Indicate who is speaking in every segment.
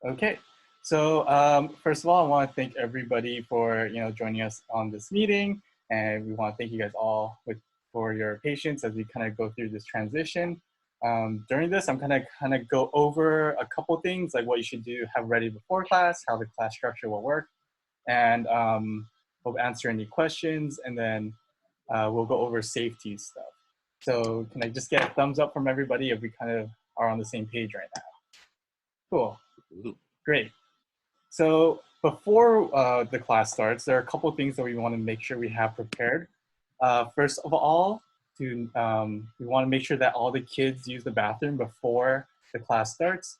Speaker 1: Okay, so first of all, I want to thank everybody for joining us on this meeting, and we want to thank you guys all for your patience as we kind of go through this transition. During this, I'm going to kind of go over a couple things like what you should do, have ready before class, how the class structure will work, and we'll answer any questions, and then we'll go over safety stuff. So can I just get a thumbs up from everybody if we kind of are on the same page right now? Cool,
Speaker 2: Ooh.
Speaker 1: great. So before the class starts, there are a couple of things that we want to make sure we have prepared. First of all, we want to make sure that all the kids use the bathroom before the class starts.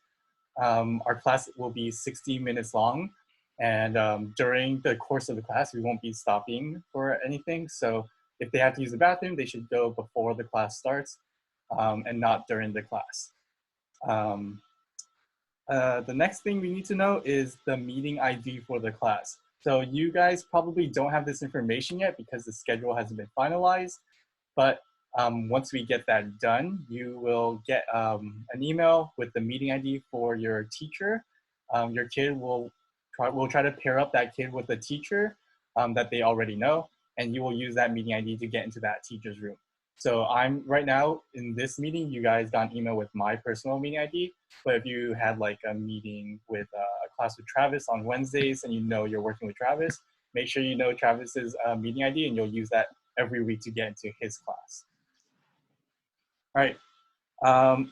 Speaker 1: Our class will be 60 minutes long, and during the course of the class, we won't be stopping for anything. So if they have to use the bathroom, they should go before the class starts and not during the class. The next thing we need to know is the meeting ID for the class. So you guys probably don't have this information yet because the schedule hasn't been finalized, but once we get that done, you will get an email with the meeting ID for your teacher. Your kid will try to pair up that kid with a teacher that they already know, and you will use that meeting ID to get into that teacher's room. So I'm right now in this meeting, you guys got an email with my personal meeting ID, but if you had like a meeting with a class with Travis on Wednesdays and you know you're working with Travis, make sure you know Travis's meeting ID and you'll use that every week to get into his class. All right,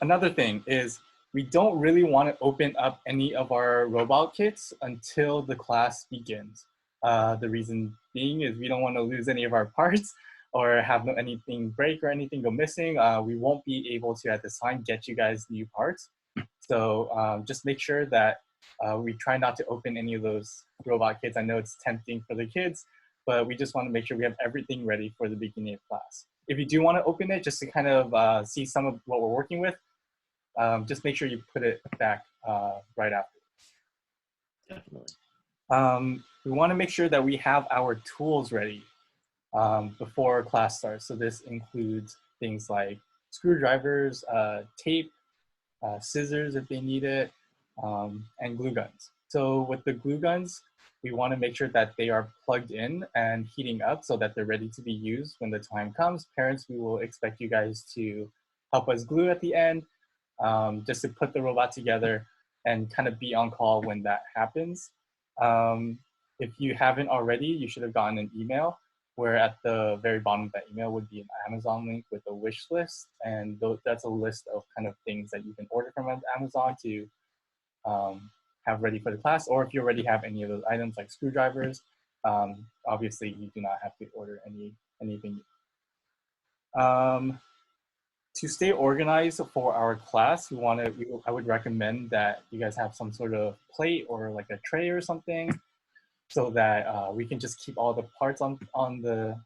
Speaker 1: another thing is we don't really want to open up any of our robot kits until the class begins. The reason being is we don't want to lose any of our parts or have anything break or anything go missing. We won't be able to at this time get you guys new parts. So just make sure that we try not to open any of those robot kits. I know it's tempting for the kids, but we just want to make sure we have everything ready for the beginning of class. If you do want to open it just to kind of see some of what we're working with, just make sure you put it back right after.
Speaker 2: Definitely.
Speaker 1: We want to make sure that we have our tools ready before class starts. So this includes things like screwdrivers, tape, scissors if they need it, and glue guns. So with the glue guns, we want to make sure that they are plugged in and heating up so that they're ready to be used when the time comes. Parents, we will expect you guys to help us glue at the end, just to put the robot together and kind of be on call when that happens. If you haven't already, you should have gotten an email where at the very bottom of that email would be an Amazon link with a wish list. And that's a list of kind of things that you can order from Amazon to have ready for the class. Or if you already have any of those items like screwdrivers, obviously you do not have to order anything. To stay organized for our class, I would recommend that you guys have some sort of plate or like a tray or something so that we can just keep all the parts in the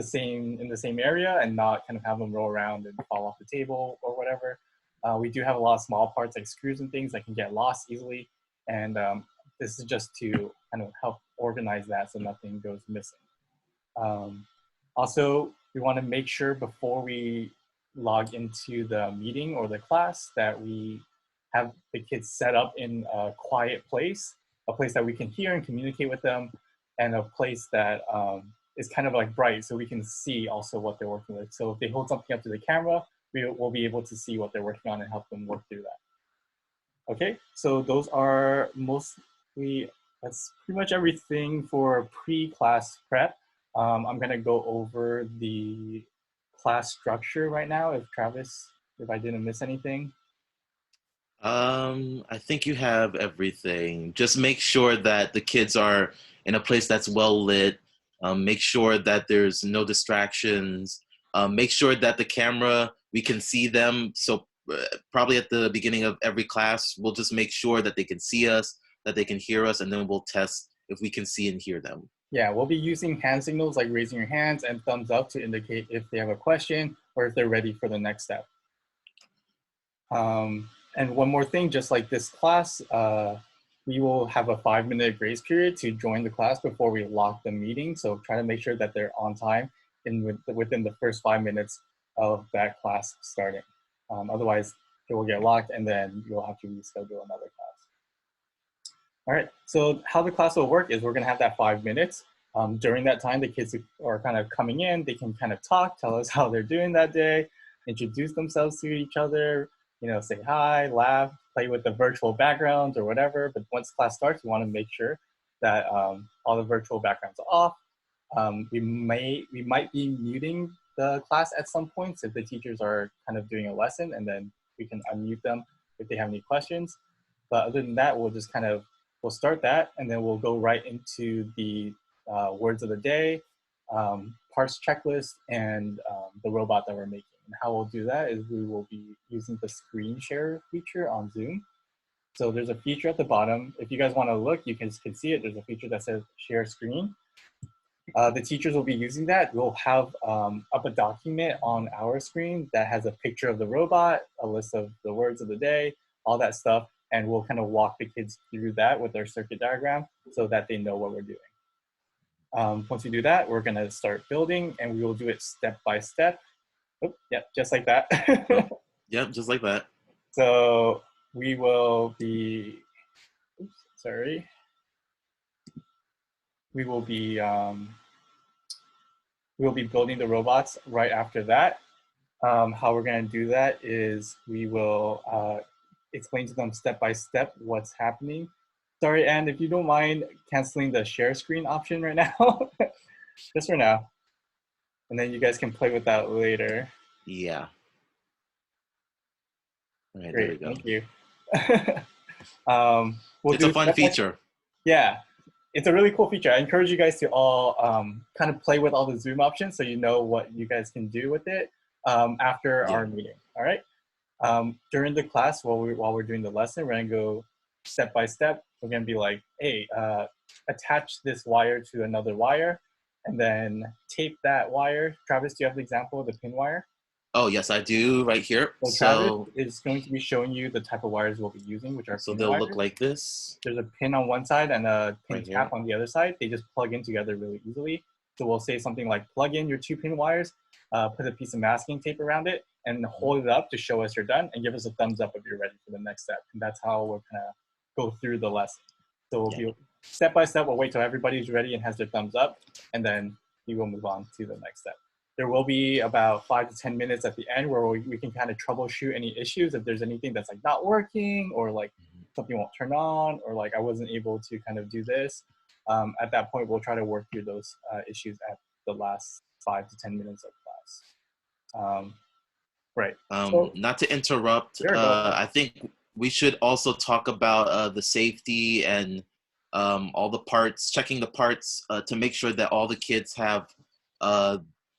Speaker 1: same area and not kind of have them roll around and fall off the table or whatever. We do have a lot of small parts like screws and things that can get lost easily, and this is just to kind of help organize that so nothing goes missing. Also, we want to make sure before we log into the meeting or the class that we have the kids set up in a quiet place, a place that we can hear and communicate with them, and a place that is kind of like bright so we can see also what they're working with. So if they hold something up to the camera, we will be able to see what they're working on and help them work through that. Okay, so those are that's pretty much everything for pre-class prep. I'm gonna go over the class structure right now if I didn't miss anything.
Speaker 2: I think you have everything. Just make sure that the kids are in a place that's well lit. Make sure that there's no distractions. Make sure that the camera, we can see them. So probably at the beginning of every class, we'll just make sure that they can see us, that they can hear us, and then we'll test if we can see and hear them.
Speaker 1: Yeah, we'll be using hand signals like raising your hands and thumbs up to indicate if they have a question or if they're ready for the next step. And one more thing, just like this class, we will have a 5-minute grace period to join the class before we lock the meeting. So try to make sure that they're on time within the first 5 minutes of that class starting. Otherwise, it will get locked and then you'll have to reschedule another class. All right. So how the class will work is we're going to have that 5 minutes. During that time, the kids are kind of coming in. They can kind of talk, tell us how they're doing that day, introduce themselves to each other, say hi, laugh, play with the virtual backgrounds or whatever. But once class starts, we want to make sure that all the virtual backgrounds are off. We might be muting the class at some points if the teachers are kind of doing a lesson, and then we can unmute them if they have any questions. But other than that, we'll start that, and then we'll go right into the words of the day, parts checklist, and the robot that we're making. And how we'll do that is we will be using the screen share feature on Zoom. So there's a feature at the bottom. If you guys want to look, you can see it. There's a feature that says share screen. The teachers will be using that. We'll have up a document on our screen that has a picture of the robot, a list of the words of the day, all that stuff. And we'll kind of walk the kids through that with our circuit diagram so that they know what we're doing. Once we do that, we're going to start building, and we will do it step by step. Oh, yeah, just like that.
Speaker 2: Yep, just like that.
Speaker 1: So we will be, we will be building the robots right after that. How we're going to do that is we will explain to them step by step what's happening. Sorry, Anne, if you don't mind canceling the share screen option right now, just for now. And then you guys can play with that later.
Speaker 2: Yeah. All right,
Speaker 1: Great,
Speaker 2: there we go.
Speaker 1: thank you.
Speaker 2: It's a fun feature.
Speaker 1: Yeah, it's a really cool feature. I encourage you guys to all kind of play with all the Zoom options so you know what you guys can do with it after our meeting, all right? During the class, while we're doing the lesson, we're gonna go step by step. We're gonna be like, hey, attach this wire to another wire and then tape that wire. Travis, do you have the example of the pin wire?
Speaker 2: Oh, yes, I do right here.
Speaker 1: So Travis is going to be showing you the type of wires we'll be using, which are
Speaker 2: so they'll
Speaker 1: wires.
Speaker 2: look like this.
Speaker 1: There's a pin on one side and a pin
Speaker 2: right
Speaker 1: cap on the other side. They just plug in together really easily. So we'll say something like, plug in your 2 pin wires, put a piece of masking tape around it, and hold it up to show us you're done, and give us a thumbs up if you're ready for the next step. And that's how we're gonna go through the lesson. So we'll be step by step. We'll wait till everybody's ready and has their thumbs up, and then we will move on to the next step. There will be about 5 to 10 minutes at the end where we can kind of troubleshoot any issues. If there's anything that's like not working, or like something won't turn on, or like I wasn't able to kind of do this, at that point, we'll try to work through those issues at the last 5 to 10 minutes of class. Right.
Speaker 2: Not to interrupt, I think we should also talk about the safety and all the parts, checking the parts to make sure that all the kids have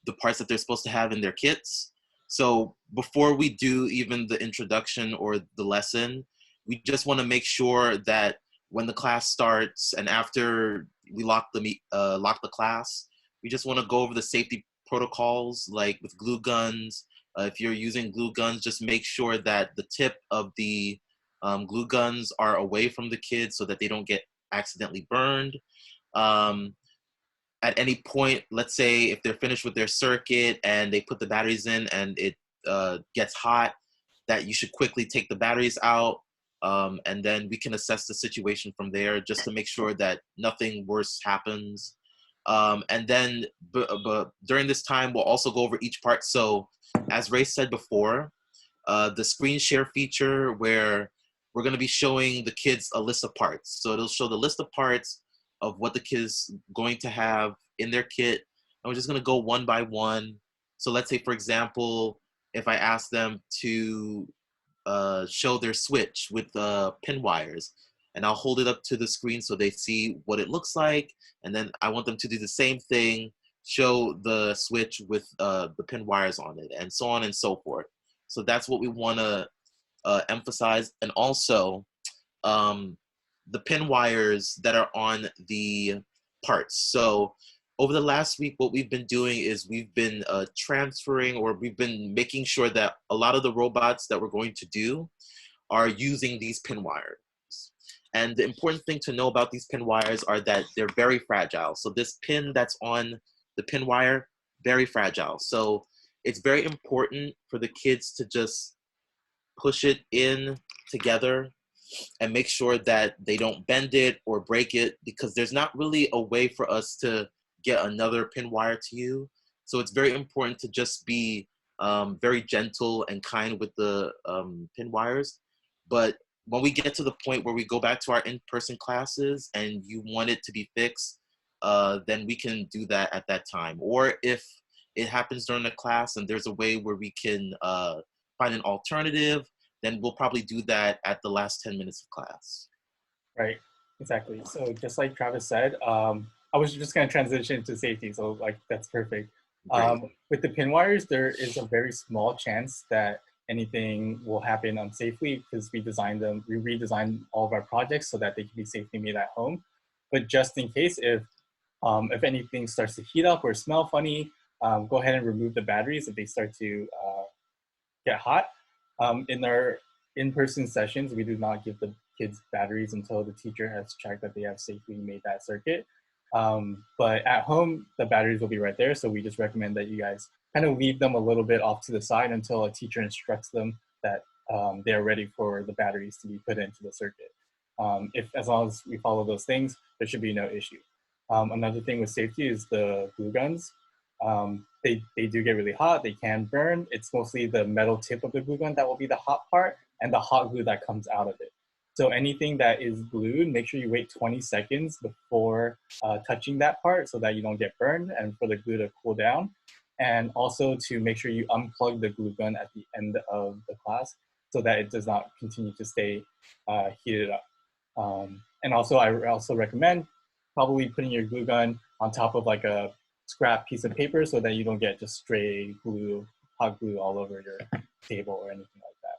Speaker 2: the parts that they're supposed to have in their kits. So before we do even the introduction or the lesson, we just want to make sure that when the class starts and after we lock the class, we just want to go over the safety protocols, like with glue guns. If you're using glue guns, just make sure that the tip of the glue guns are away from the kids so that they don't get accidentally burned. At any point, let's say if they're finished with their circuit and they put the batteries in and it gets hot, that you should quickly take the batteries out, and then we can assess the situation from there just to make sure that nothing worse happens. And then during this time, we'll also go over each part. So as Ray said before, the screen share feature where we're going to be showing the kids a list of parts. So it'll show the list of parts of what the kids going to have in their kit. And we're just going to go one by one. So let's say, for example, if I ask them to show their switch with pin wires, and I'll hold it up to the screen so they see what it looks like. And then I want them to do the same thing, show the switch with the pin wires on it, and so on and so forth. So that's what we want to emphasize. And also, the pin wires that are on the parts. So over the last week, what we've been doing is we've been transferring, or we've been making sure that a lot of the robots that we're going to do are using these pin wires. And the important thing to know about these pin wires are that they're very fragile. So this pin that's on the pin wire, very fragile. So it's very important for the kids to just push it in together and make sure that they don't bend it or break it, because there's not really a way for us to get another pin wire to you. So it's very important to just be very gentle and kind with the pin wires. But when we get to the point where we go back to our in-person classes and you want it to be fixed, then we can do that at that time. Or if it happens during the class and there's a way where we can find an alternative, then we'll probably do that at the last 10 minutes of class.
Speaker 1: Right, exactly. So just like Travis said, I was just going to transition to safety, so like that's perfect. With the pin wires, there is a very small chance that anything will happen unsafely because we redesigned all of our projects so that they can be safely made at home. But just in case, if anything starts to heat up or smell funny, go ahead and remove the batteries if they start to get hot. In our in-person sessions, we do not give the kids batteries until the teacher has checked that they have safely made that circuit. But at home, the batteries will be right there. So we just recommend that you guys kind of leave them a little bit off to the side until a teacher instructs them that they are ready for the batteries to be put into the circuit. As long as we follow those things, there should be no issue. Another thing with safety is the glue guns. They do get really hot, they can burn. It's mostly the metal tip of the glue gun that will be the hot part and the hot glue that comes out of it. So anything that is glued, make sure you wait 20 seconds before touching that part so that you don't get burned and for the glue to cool down. And also to make sure you unplug the glue gun at the end of the class so that it does not continue to stay heated up. And also, I also recommend probably putting your glue gun on top of like a scrap piece of paper so that you don't get just stray glue, hot glue all over your table or anything like that.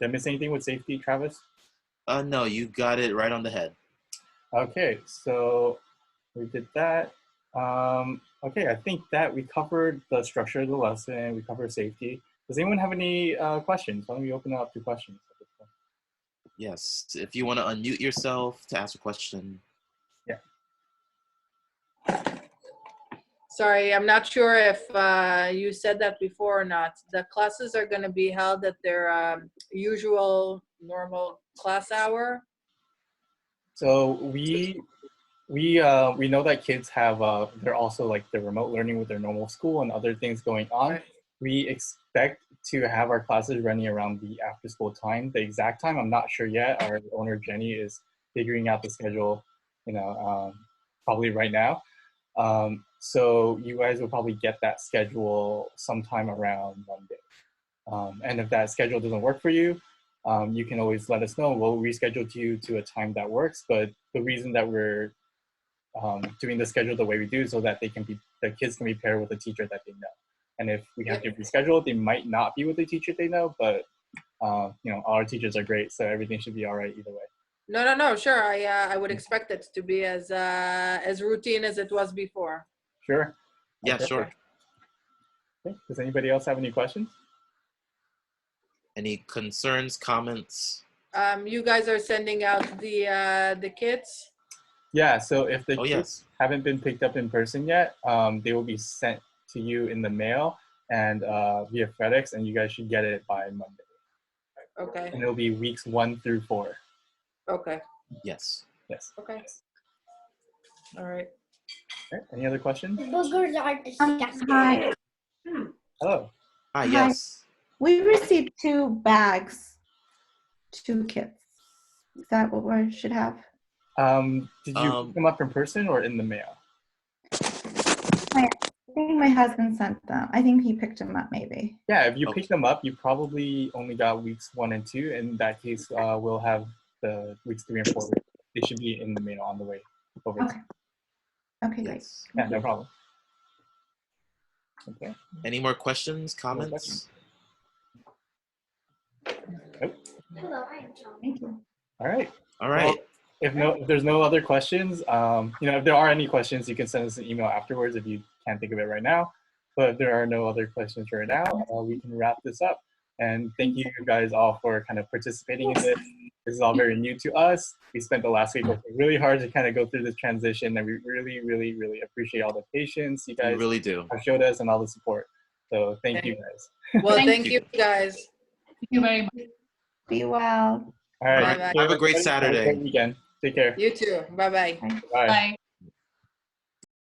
Speaker 1: Did I miss anything with safety, Travis?
Speaker 2: No, you got it right on the head.
Speaker 1: Okay, so we did that. Okay, I think that we covered the structure of the lesson. We covered safety. Does anyone have any questions? Why don't we open it up to questions?
Speaker 2: Yes, if you want to unmute yourself to ask a question.
Speaker 1: Yeah.
Speaker 3: Sorry, I'm not sure if you said that before or not. The classes are going to be held at their usual normal class hour?
Speaker 1: So we know that kids have they're also like they're remote learning with their normal school and other things going on.
Speaker 3: Right.
Speaker 1: We expect to have our classes running around the after school time. The exact time, I'm not sure yet. Our owner Jenny is figuring out the schedule, probably right now. So you guys will probably get that schedule sometime around Monday. And if that schedule doesn't work for you, you can always let us know. We'll reschedule you to a time that works. But the reason that we're doing the schedule the way we do is so that the kids can be paired with a teacher that they know. And if we have to reschedule, they might not be with the teacher they know, but all our teachers are great, so everything should be all right either way.
Speaker 3: No, sure. I would expect it to be as routine as it was before.
Speaker 1: Sure.
Speaker 2: Yeah,
Speaker 1: Okay.
Speaker 2: sure.
Speaker 1: Okay. Does anybody else have any questions?
Speaker 2: Any concerns, comments?
Speaker 3: You guys are sending out the kits?
Speaker 1: Yeah, so if the
Speaker 2: Oh,
Speaker 1: kids
Speaker 2: yes.
Speaker 1: haven't been picked up in person yet, they will be sent to you in the mail and via FedEx, and you guys should get it by Monday.
Speaker 3: Okay.
Speaker 1: And it'll be weeks 1 through 4.
Speaker 3: Okay.
Speaker 2: Yes.
Speaker 1: Yes.
Speaker 3: Okay. All right.
Speaker 1: Okay. Any other questions?
Speaker 4: Hi.
Speaker 1: Hello.
Speaker 2: Ah,
Speaker 4: Hi.
Speaker 2: yes.
Speaker 4: We received 2 bags, 2 kits. Is that what we should have?
Speaker 1: Did you pick them up in person or in the mail?
Speaker 4: I think my husband sent them. I think he picked them up maybe.
Speaker 1: Yeah, if you
Speaker 2: Okay.
Speaker 1: pick them up, you probably only got weeks 1 and 2. In that case, we'll have the weeks 3 and 4. They should be in the mail on the way over.
Speaker 4: Okay. Okay, great.
Speaker 2: Yes.
Speaker 1: Yeah, no problem. Okay.
Speaker 2: Any more questions, comments?
Speaker 1: Nope.
Speaker 4: Thank you.
Speaker 1: All right.
Speaker 2: All right.
Speaker 1: Well, if there's no other questions, if there are any questions, you can send us an email afterwards if you can't think of it right now. But if there are no other questions right now, we can wrap this up. And thank you guys all for kind of participating in this. This is all very new to us. We spent the last week working really hard to kind of go through this transition, and we really, really, really appreciate all the patience you
Speaker 2: We
Speaker 1: guys
Speaker 2: really do.
Speaker 1: have showed us and all the support. So thank you guys.
Speaker 3: Well,
Speaker 2: Thank
Speaker 3: thank
Speaker 2: you.
Speaker 3: you guys.
Speaker 5: Thank you very much.
Speaker 4: Be well.
Speaker 1: All right.
Speaker 3: Bye-bye.
Speaker 1: Take care,
Speaker 2: Have a great
Speaker 1: everybody. Have a
Speaker 2: Saturday.
Speaker 1: great weekend. Take care.
Speaker 3: You too. Bye-bye.
Speaker 1: Bye.
Speaker 5: Bye.